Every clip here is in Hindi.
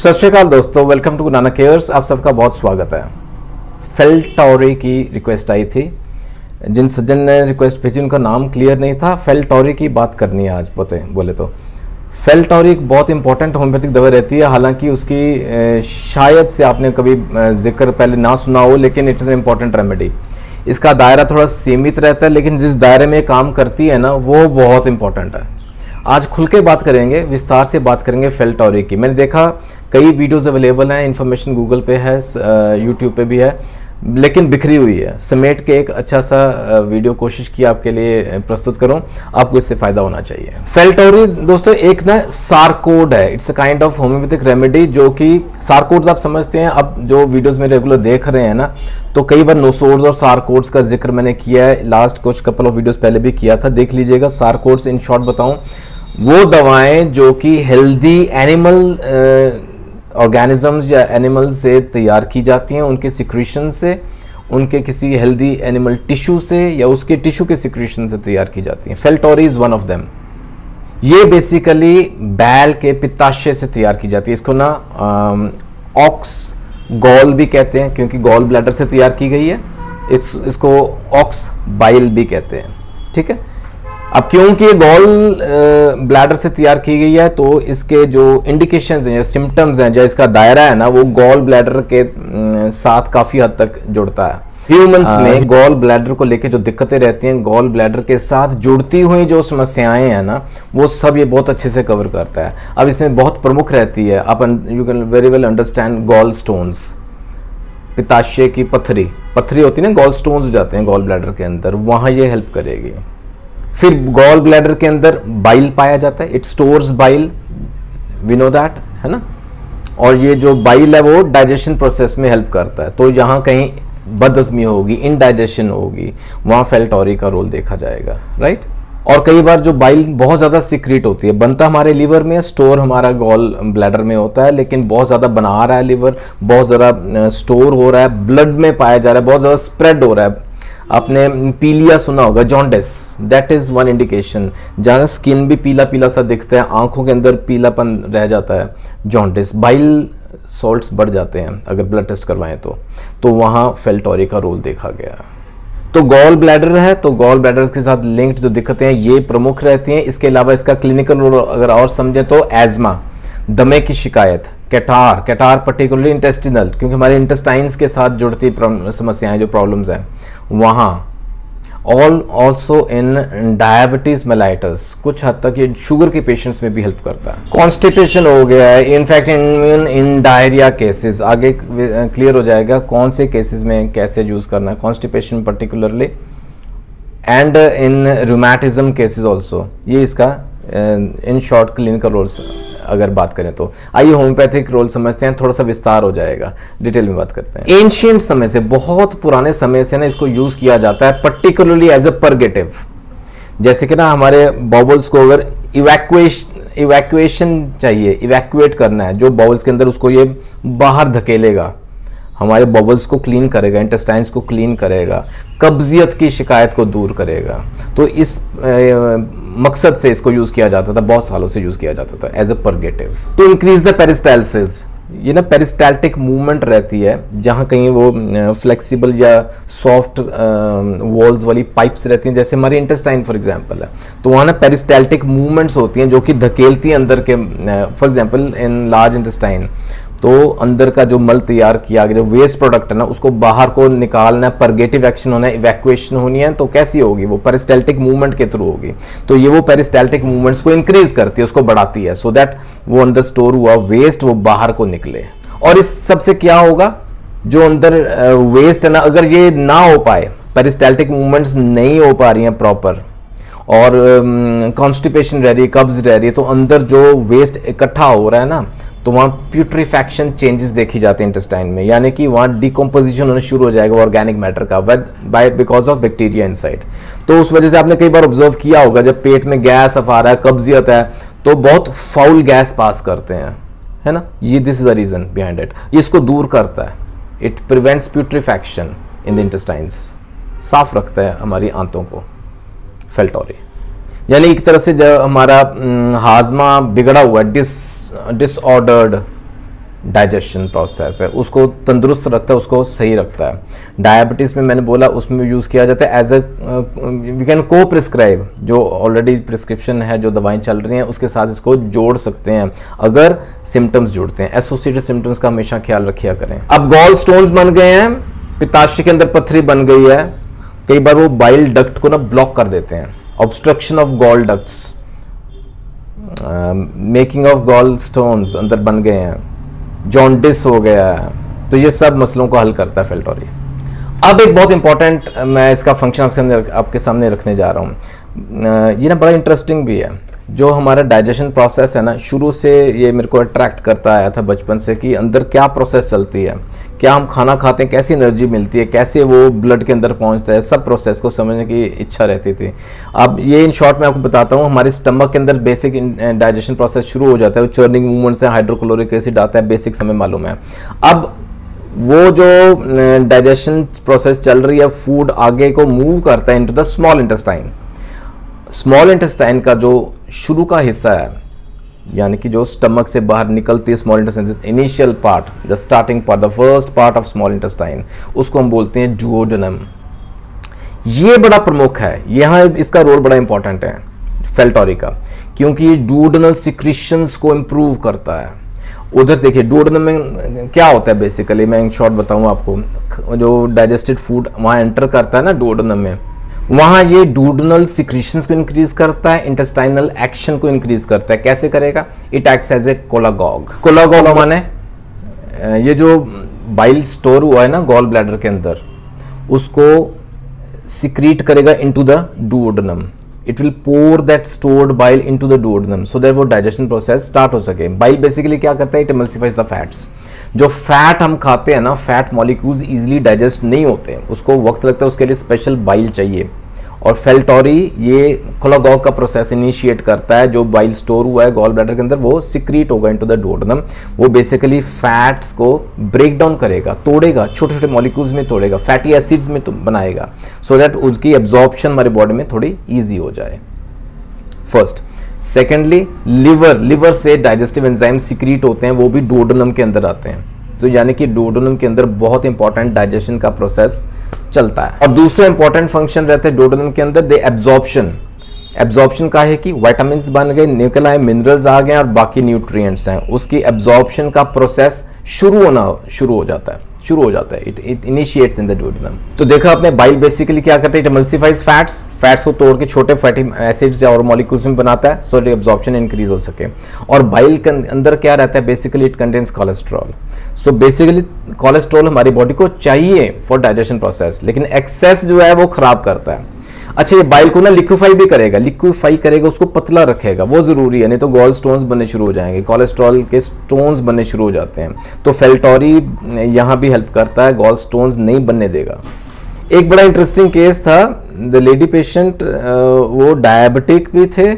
सत श्री अकाल दोस्तों, वेलकम टू नानक केयर्स। आप सबका बहुत स्वागत है। फेल्टोरी की रिक्वेस्ट आई थी। जिन सज्जन ने रिक्वेस्ट भेजी उनका नाम क्लियर नहीं था। फेल्टोरी की बात करनी है आज बोले तो फेल्टोरी एक बहुत इंपॉर्टेंट होम्योपैथिक दवा रहती है। हालांकि उसकी शायद से आपने कभी जिक्र पहले ना सुना हो, लेकिन it is an important remedy. इसका दायरा थोड़ा सीमित रहता है, लेकिन जिस दायरे में काम करती है ना, वो बहुत इंपॉर्टेंट है। आज खुल के बात करेंगे, विस्तार से बात करेंगे फेल्टोरी की। मैंने देखा कई वीडियोस अवेलेबल हैं, इन्फॉर्मेशन गूगल पे है, यूट्यूब पे भी है, लेकिन बिखरी हुई है। समेट के एक अच्छा सा वीडियो कोशिश की आपके लिए प्रस्तुत करूं, आपको इससे फ़ायदा होना चाहिए। फेल्टोरी दोस्तों एक ना सारकोड है। It's a kind of homeopathic remedy, जो कि सारकोड्स आप समझते हैं। अब जो वीडियोस में रेगुलर देख रहे हैं ना, तो कई बार नोसोड्स और सारकोड्स का जिक्र मैंने किया है, लास्ट कुछ कपल ऑफ वीडियोस पहले भी किया था, देख लीजिएगा। सारकोड्स इन शॉर्ट बताऊं, वो दवाएं जो कि हेल्दी एनिमल ऑर्गेनिजम्स या एनिमल से तैयार की जाती हैं, उनके सिक्रीशन से, उनके किसी हेल्दी एनिमल टिश्यू से या उसके टिश्यू के सिक्रीशन से तैयार की जाती हैं। फेल्टोरी इज वन ऑफ देम। ये बेसिकली बैल के पित्ताशय से तैयार की जाती है। इसको ना ऑक्स गॉल भी कहते हैं, क्योंकि गॉल ब्लैडर से तैयार की गई है। इसको ऑक्स बाइल भी कहते हैं, ठीक है। अब क्योंकि ये गॉल ब्लैडर से तैयार की गई है, तो इसके जो इंडिकेशंस हैं या सिम्टम्स हैं, जो इसका दायरा है ना, वो गॉल ब्लैडर के साथ काफ़ी हद तक जुड़ता है। ह्यूमंस में गॉल ब्लैडर को लेके जो दिक्कतें रहती हैं, गॉल ब्लैडर के साथ जुड़ती हुई जो समस्याएं हैं ना, वो सब ये बहुत अच्छे से कवर करता है। अब इसमें बहुत प्रमुख रहती है, आप you can very well understand gall stones, पित्ताशय की पथरी होती है ना, गॉल स्टोन्स हो जाते हैं गॉल ब्लैडर के अंदर, वहाँ ये हेल्प करेगी। फिर गॉल ब्लैडर के अंदर बाइल पाया जाता है, it stores bile, we know that, है ना। और ये जो बाइल है वो डाइजेशन प्रोसेस में हेल्प करता है। तो यहाँ कहीं बदहजमी होगी, इनडाइजेशन होगी, वहाँ फेल्टोरी का रोल देखा जाएगा, राइट। और कई बार जो बाइल बहुत ज़्यादा सीक्रेट होती है, बनता हमारे लीवर में, स्टोर हमारा गॉल ब्लैडर में होता है, लेकिन बहुत ज़्यादा बना रहा है लीवर, बहुत ज़्यादा स्टोर हो रहा है, ब्लड में पाया जा रहा है, बहुत ज़्यादा स्प्रेड हो रहा है। आपने पीलिया सुना होगा, jaundice, that is one indication. जहाँ स्किन भी पीला पीला सा दिखता है, आंखों के अंदर पीलापन रह जाता है, जॉन्डिस। बाइल सॉल्ट्स बढ़ जाते हैं अगर ब्लड टेस्ट करवाएं तो वहाँ फेल्टोरी का रोल देखा गया। तो गॉल ब्लैडर है, तो गॉल ब्लैडर के साथ लिंक्ड जो दिक्कतें हैं ये प्रमुख रहती हैं। इसके अलावा इसका क्लिनिकल रोल अगर और समझें तो एजमा, दमे की शिकायत, कैटार पर्टिकुलरली इंटेस्टिनल, क्योंकि हमारे इंटेस्टाइन्स के साथ जुड़ती समस्याएं जो प्रॉब्लम्स हैं वहाँ। ऑल्सो इन डायबिटीज मेलाइटस, कुछ हद तक ये शुगर के पेशेंट्स में भी हेल्प करता है। कॉन्स्टिपेशन हो गया है, इनफैक्ट इन डायरिया केसेस, आगे क्लियर हो जाएगा कौन से केसेस में कैसे यूज करना है, constipation particularly, and in rheumatism cases also. ये इसका इन शॉर्ट क्लिनिकल रोल्स अगर बात करें तो। आइए होम्योपैथिक रोल समझते हैं, थोड़ा सा विस्तार हो जाएगा, डिटेल में बात करते हैं। एंशिएंट समय से, बहुत पुराने समय से ना इसको यूज किया जाता है, पर्टिकुलरली एज अ परगेटिव। जैसे कि ना हमारे बॉबल्स को अगर इवैक्यूएशन चाहिए, इवैक्यूएट करना है जो बॉबल्स के अंदर, उसको ये बाहर धकेलेगा, हमारे बबल्स को क्लीन करेगा, इंटेस्टाइन्स को क्लीन करेगा, कब्जियत की शिकायत को दूर करेगा। तो इस मकसद से इसको यूज़ किया जाता था, बहुत सालों से यूज़ किया जाता था as a purgative. To increase the peristalsis, ये ना पेरिस्टाल्टिक मूवमेंट रहती है, जहाँ कहीं वो फ्लेक्सिबल या सॉफ्ट वॉल्स वाली पाइप्स रहती हैं, जैसे हमारे इंटेस्टाइन फॉर एग्जांपल है, तो वहाँ ना पेरिस्टाल्टिक मूवमेंट्स होती हैं जो कि धकेलती हैं अंदर के। For example in large intestine, तो अंदर का जो मल तैयार किया गया, जो वेस्ट प्रोडक्ट है ना, उसको बाहर को निकालना है, परगेटिव एक्शन होना है, इवैक्यूएशन होनी है। तो कैसी होगी वो? पेरिस्टाल्टिक मूवमेंट के थ्रू होगी। तो ये वो पेरिस्टाल्टिक मूवमेंट्स को इंक्रीज करती है, उसको बढ़ाती है, सो दैट वो अंदर स्टोर हुआ वेस्ट वो बाहर को निकले। और इस सबसे क्या होगा, जो अंदर वेस्ट है ना, अगर ये ना हो पाए, पेरिस्टाल्टिक मूवमेंट्स नहीं हो पा रही हैं प्रॉपर, और कॉन्स्टिपेशन रह रही है, कब्ज रह रही है, तो अंदर जो वेस्ट इकट्ठा हो रहा है ना, तो वहाँ प्यूट्रीफैक्शन चेंजेस देखी जाती है इंटेस्टाइन में, यानी कि वहाँ डिकम्पोजिशन होना शुरू हो जाएगा ऑर्गेनिक मैटर का, बिकॉज ऑफ बैक्टीरिया इनसाइड। तो उस वजह से आपने कई बार ऑब्जर्व किया होगा, जब पेट में गैस आ रहा है, कब्जियत है, तो बहुत फाउल गैस पास करते हैं, है ना। ये this is the reason behind it. इसको दूर करता है, it prevents putrefaction in the intestines, साफ रखता है हमारी आंतों को फेल्टोरी। यानी एक तरह से जब हमारा हाजमा बिगड़ा हुआ है, डिसऑर्डर्ड डाइजेशन प्रोसेस है, उसको तंदुरुस्त रखता है, उसको सही रखता है। डायबिटीज़ में मैंने बोला उसमें यूज़ किया जाता है एज अ वी कैन को प्रिस्क्राइब, जो ऑलरेडी प्रिस्क्रिप्शन है, जो दवाएं चल रही हैं उसके साथ इसको जोड़ सकते हैं अगर सिम्टम्स जुड़ते हैं। एसोसिएटेड सिम्टम्स का हमेशा ख्याल रखिया करें। अब गॉल स्टोन्स बन गए हैं, पित्ताशय के अंदर पथरी बन गई है, कई बार वो बाइल डक्ट को ना ब्लॉक कर देते हैं, obstruction of gall ducts, making of gall stones अंदर बन गए हैं, जॉन्डिस हो गया है, तो ये सब मसलों को हल करता है फेल्टोरी। अब एक बहुत इंपॉर्टेंट मैं इसका फंक्शन आपके सामने रखने जा रहा हूँ। ये ना बड़ा इंटरेस्टिंग भी है। जो हमारा डाइजेशन प्रोसेस है ना, शुरू से ये मेरे को अट्रैक्ट करता आया था बचपन से कि अंदर क्या प्रोसेस चलती है, क्या हम खाना खाते हैं, कैसी एनर्जी मिलती है, कैसे वो ब्लड के अंदर पहुंचता है, सब प्रोसेस को समझने की इच्छा रहती थी। अब ये इन शॉर्ट में आपको बताता हूँ, हमारे स्टमक के अंदर बेसिक डाइजेशन प्रोसेस शुरू हो जाता है, वो चर्निंग मूवमेंट से हाइड्रोक्लोरिक एसिड आता है, बेसिक्स हमें मालूम है। अब वो जो डाइजेशन प्रोसेस चल रही है, फूड आगे को मूव करता है into the small intestine. Small intestine का जो शुरू का हिस्सा है, यानी कि जो स्टमक से बाहर निकलती है small intestine, initial part, the starting part, the first part of small intestine, उसको हम बोलते हैं डुओडेनम। ये बड़ा प्रमुख है, यहाँ इसका रोल बड़ा इंपॉर्टेंट है फेल्टोरी का, क्योंकि ये डुओडेनल सिक्रीशंस को इम्प्रूव करता है। उधर देखिए डुओडेनम में क्या होता है बेसिकली, मैं एक शॉर्ट बताऊँ आपको। जो डाइजेस्टेड फूड वहाँ एंटर करता है ना डुओडेनम में, वहाँ ये डुओडेनल सिक्रीशंस को इंक्रीज करता है, इंटेस्टाइनल एक्शन को इंक्रीज करता है। कैसे करेगा? It acts as a cholagogue. Cholagogue माने ये जो बाइल स्टोर हुआ है ना गॉल ब्लैडर के अंदर, उसको सिक्रीट करेगा into the duodenum. It will pour that stored bile into the duodenum so that वो डाइजेशन प्रोसेस स्टार्ट हो सके। बाइल बेसिकली क्या करता है? It emulsifies the fats. जो फैट हम खाते हैं ना, फैट मॉलिक्यूल्स इजीली डाइजेस्ट नहीं होते, उसको वक्त लगता है, उसके लिए स्पेशल बाइल चाहिए। और फेल्टोरी ये कोलागॉग का प्रोसेस इनिशिएट करता है। जो बाइल स्टोर हुआ है गॉल ब्लैडर के अंदर, वो सिक्रीट होगा इनटू द डुओडेनम। वो बेसिकली फैट्स को ब्रेक डाउन करेगा, तोड़ेगा, छोटे छोटे मॉलिक्यूल्स में तोड़ेगा, फैटी एसिड्स में तो बनाएगा, सो दैट उसकी एब्जॉर्प्शन हमारे बॉडी में थोड़ी ईजी हो जाए। फर्स्ट। सेकेंडली लिवर से डाइजेस्टिव एंजाइम सिक्रीट होते हैं, वो भी डुओडेनम के अंदर आते हैं। तो यानी कि डुओडेनम के अंदर बहुत इंपॉर्टेंट डाइजेशन का प्रोसेस चलता है। और दूसरा इंपॉर्टेंट फंक्शन रहते हैं डुओडेनम के अंदर, दे एब्जॉर्प्शन का है कि विटामिन्स बन गए, निकल आए, मिनरल्स आ गए और बाकी न्यूट्रिएंट्स हैं, उसकी एब्जॉर्प्शन का प्रोसेस शुरू हो जाता है। It initiates in the duodenum. तो देखा आपने, बाइल बेसिकली क्या करता है? इट एमल्सिफाइज फैट्स को तोड़ के छोटे फैटी एसिड्स और मॉलिक्यूल्स में बनाता है, सो दैट एब्जॉर्प्शन इंक्रीज हो सके। और बाइल के अंदर क्या रहता है? Basically it contains cholesterol. So basically cholesterol हमारी बॉडी को चाहिए फॉर डाइजेशन प्रोसेस, लेकिन एक्सेस जो है वो खराब करता है। अच्छा, ये बाइल को ना लिक्विफाई करेगा, उसको पतला रखेगा, वो जरूरी है, नहीं तो गॉल स्टोन्स बनने शुरू हो जाएंगे, कोलेस्ट्रॉल के स्टोन्स बनने शुरू हो जाते हैं। तो फेल्टोरी यहाँ भी हेल्प करता है, गॉल स्टोन्स नहीं बनने देगा। एक बड़ा इंटरेस्टिंग केस था, द लेडी पेशेंट, वो डायबिटिक भी थे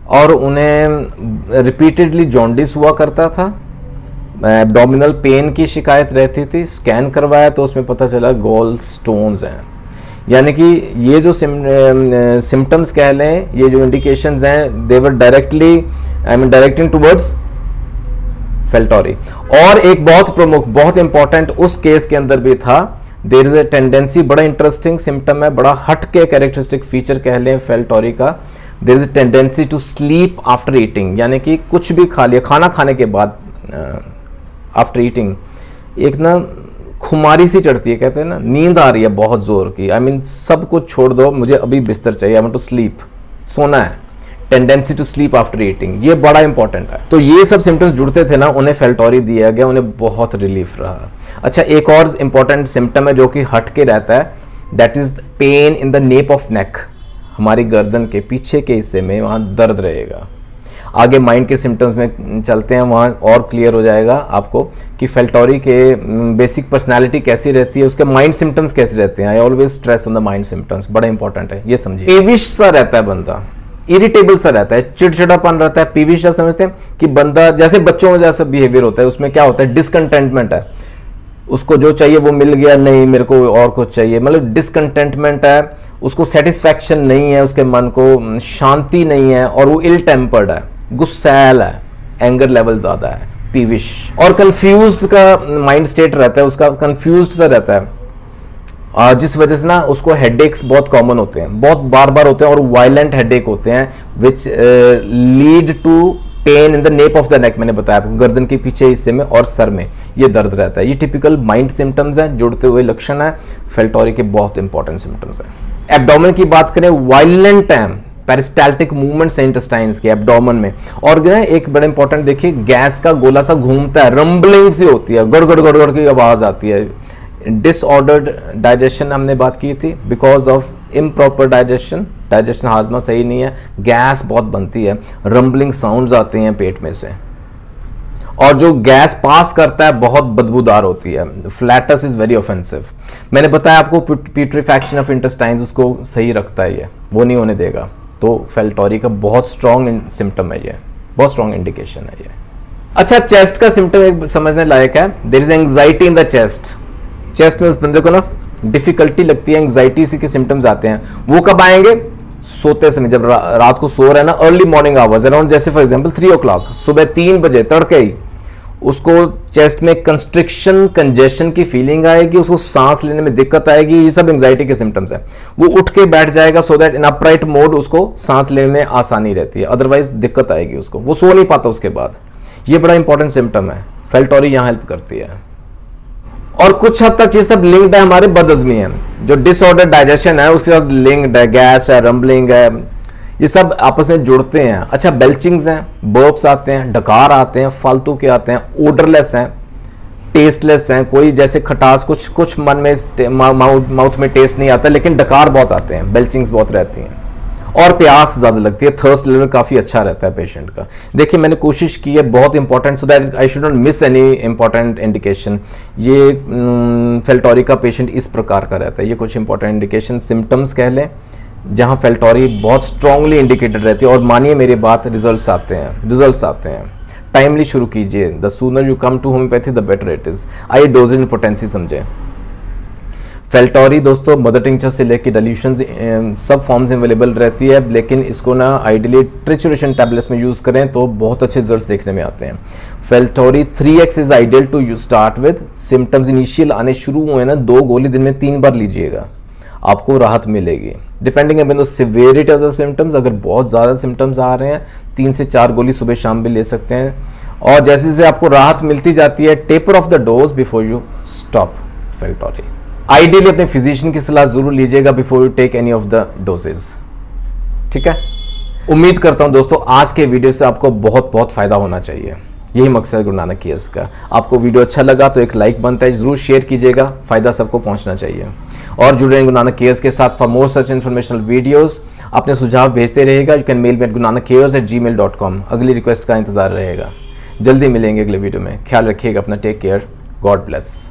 और उन्हें रिपीटेडली जॉन्डिस हुआ करता था, एब्डोमिनल पेन की शिकायत रहती थी। स्कैन करवाया तो उसमें पता चला गॉल स्टोन्स हैं। यानी कि ये जो सिम्टम्स कह लें, ये जो इंडिकेशंस हैं, दे वर डायरेक्टिंग टुवर्ड्स फेल्टोरी। और एक बहुत प्रमुख, बहुत इंपॉर्टेंट उस केस के अंदर भी था, देयर इज ए टेंडेंसी, बड़ा इंटरेस्टिंग सिम्टम है, बड़ा हट के कैरेक्टरिस्टिक फीचर कह लें फेल्टोरी का, there is a tendency to sleep after eating. यानी कि कुछ भी खा लिया, खाना खाने के बाद आफ्टर ईटिंग एक ना खुमारी सी चढ़ती है, कहते हैं ना, नींद आ रही है बहुत जोर की, आई मीन सब कुछ छोड़ दो, मुझे अभी बिस्तर चाहिए, आई वांट टू स्लीप, सोना है। Tendency to sleep after eating, ये बड़ा इंपॉर्टेंट है। तो ये सब सिम्टम्स जुड़ते थे ना, उन्हें फेल्टोरी दिया गया, उन्हें बहुत रिलीफ रहा। अच्छा, एक और इंपॉर्टेंट सिम्टम है जो कि हट के रहता है, that is pen in the nape of neck. हमारी गर्दन के पीछे के हिस्से में वहाँ दर्द रहेगा। आगे माइंड के सिम्टम्स में चलते हैं, वहाँ और क्लियर हो जाएगा आपको कि फेल्टोरी के बेसिक पर्सनालिटी कैसी रहती है, उसके माइंड सिम्टम्स कैसे रहते हैं। I always stress on the mind symptoms, बड़ा इंपॉर्टेंट है, ये समझिए। पेविश सा रहता है बंदा, इरिटेबल सा रहता है, चिड़चिड़ापन रहता है। पेविश आप समझते हैं कि बंदा जैसे बच्चों में जैसा बिहेवियर होता है, उसमें क्या होता है? डिसकंटेंटमेंट है, उसको जो चाहिए वो मिल गया, नहीं मेरे को और कुछ चाहिए, मतलब डिसकंटेंटमेंट है, उसको सेटिस्फैक्शन नहीं है, उसके मन को शांति नहीं है, और वो इल टेम्पर्ड है, गुस्सैल है, एंगर लेवल ज़्यादा है, पीविश और कंफ्यूज्ड का माइंड स्टेट रहता है, उसका कंफ्यूज्ड सा रहता है, जिस वजह से ना उसको हेडेक्स बहुत कॉमन होते हैं, बहुत बार बार होते हैं और वायलेंट हेडेक होते हैं, which lead to pain in the nape of the neck. मैंने बताया आपको गर्दन के पीछे हिस्से में और सर में ये दर्द रहता है। ये टिपिकल माइंड सिम्टम्स हैं, जुड़ते हुए लक्षण है, फेल्टोरी के बहुत इंपॉर्टेंट सिम्टम्स हैं। एब्डोमेन की बात करें, वायलेंट पेरिस्टाल्टिक मूवमेंट्स है इंटेस्टाइन्स के एब्डोमेन में, और एक बड़ा इंपॉर्टेंट देखिए, गैस का गोला सा घूमता है, रंबलिंग सी होती है, गड़ गड़ गड़ गड़ की आवाज आती है। डिसऑर्डर्ड डाइजेशन हमने बात की थी, बिकॉज ऑफ इम्प्रॉपर डाइजेशन हाजमा सही नहीं है, गैस बहुत बनती है, रंबलिंग साउंड्स आते हैं पेट में से, और जो गैस पास करता है बहुत बदबूदार होती है। Flats is very offensive. मैंने बताया आपको प्यूट्रीफैक्शन ऑफ इंटेस्टाइन्स उसको सही रखता है, ये वो नहीं होने देगा। तो फेल्टोरी का बहुत स्ट्रॉन्ग सिम्टम है, ये बहुत स्ट्रॉन्ग इंडिकेशन है ये। अच्छा, चेस्ट का सिम्टम एक समझने लायक है। There is anxiety in the chest में उस बंदे को ना डिफिकल्टी लगती है, एंग्जाइटी सी के सिम्टम्स आते हैं। वो कब आएंगे? सोते समय, जब रात को सो रहे हैं ना, अर्ली मॉर्निंग आवर्स अराउंड, जैसे फॉर एग्जांपल 3 o'clock, सुबह 3 बजे तड़के ही उसको चेस्ट में कंस्ट्रिक्शन, कंजेशन की फीलिंग आएगी, उसको सांस लेने में दिक्कत आएगी। ये सब एंग्जाइटी के सिम्टम्स हैं। वो उठ के बैठ जाएगा so that in upright mode उसको सांस लेने में आसानी रहती है, अदरवाइज दिक्कत आएगी उसको, वो सो नहीं पाता उसके बाद। ये बड़ा इंपॉर्टेंट सिम्टम है, फेल्टोरी यहाँ हेल्प करती है। और कुछ हद तक ये सब लिंक्ड है, हमारे बदहजमी है, जो डिसऑर्डर डाइजेशन है उसके साथ लिंक्ड है, गैस है, रंबलिंग है, ये सब आपस में जुड़ते हैं। अच्छा, बेल्चिंग्स हैं, बर्प्स आते हैं, डकार आते हैं, फालतू के आते हैं, ओडरलेस हैं, टेस्टलेस हैं, कोई जैसे खटास कुछ मन में माउथ में टेस्ट नहीं आता, लेकिन डकार बहुत आते हैं, बेल्चिंग्स बहुत रहती हैं, और प्यास ज़्यादा लगती है। थर्स्ट लेवल काफ़ी अच्छा रहता है पेशेंट का। देखिए, मैंने कोशिश की है, बहुत important, so that I should not miss any important indication. ये फेल्टोरी का पेशेंट इस प्रकार का रहता है। ये कुछ इंपॉर्टेंट इंडिकेशन, सिम्टम्स कह लें, जहाँ फेल्टोरी बहुत स्ट्रांगली इंडिकेटेड रहती है। और मानिए मेरी बात, रिजल्ट्स आते हैं। टाइमली शुरू कीजिए, the sooner you come to homeopathy the better it is. आइए डोजेज एंड पोटेंसी समझें। फेल्टोरी दोस्तों मदर टिंचर से लेकर डाइल्यूशंस सब फॉर्म्स अवेलेबल रहती है, लेकिन इसको ना आइडियली ट्रिचुरेशन टैबलेट्स में यूज़ करें तो बहुत अच्छे रिजल्ट्स देखने में आते हैं। फेल्टोरी 3x is ideal to you start with. Symptoms initial आने शुरू हुए ना, 2 गोली दिन में 3 बार लीजिएगा, आपको राहत मिलेगी। Depending upon the severity of the symptoms, अगर बहुत ज़्यादा सिम्टम्स आ रहे हैं 3 से 4 गोली सुबह शाम भी ले सकते हैं। और जैसे जैसे आपको राहत मिलती जाती है, taper off the dose before you stop फेल्टोरी। आइडियली अपने फिजिशियन की सलाह जरूर लीजिएगा before you take any of the doses. ठीक है, उम्मीद करता हूं दोस्तों आज के वीडियो से आपको बहुत बहुत फायदा होना चाहिए। यही मकसद है गुरु नानक केयर्स का। आपको वीडियो अच्छा लगा तो एक लाइक बनता है, जरूर शेयर कीजिएगा, फायदा सबको पहुंचना चाहिए। और जुड़े रहें गुरु नानक केयर्स के साथ for more such informational videos. अपने सुझाव भेजते रहेगा, you can mail me at gurunanak@gmail.com। अगली रिक्वेस्ट का इंतजार रहेगा। जल्दी मिलेंगे अगले वीडियो में। ख्याल रखिएगा अपना, टेक केयर, गॉड ब्लेस।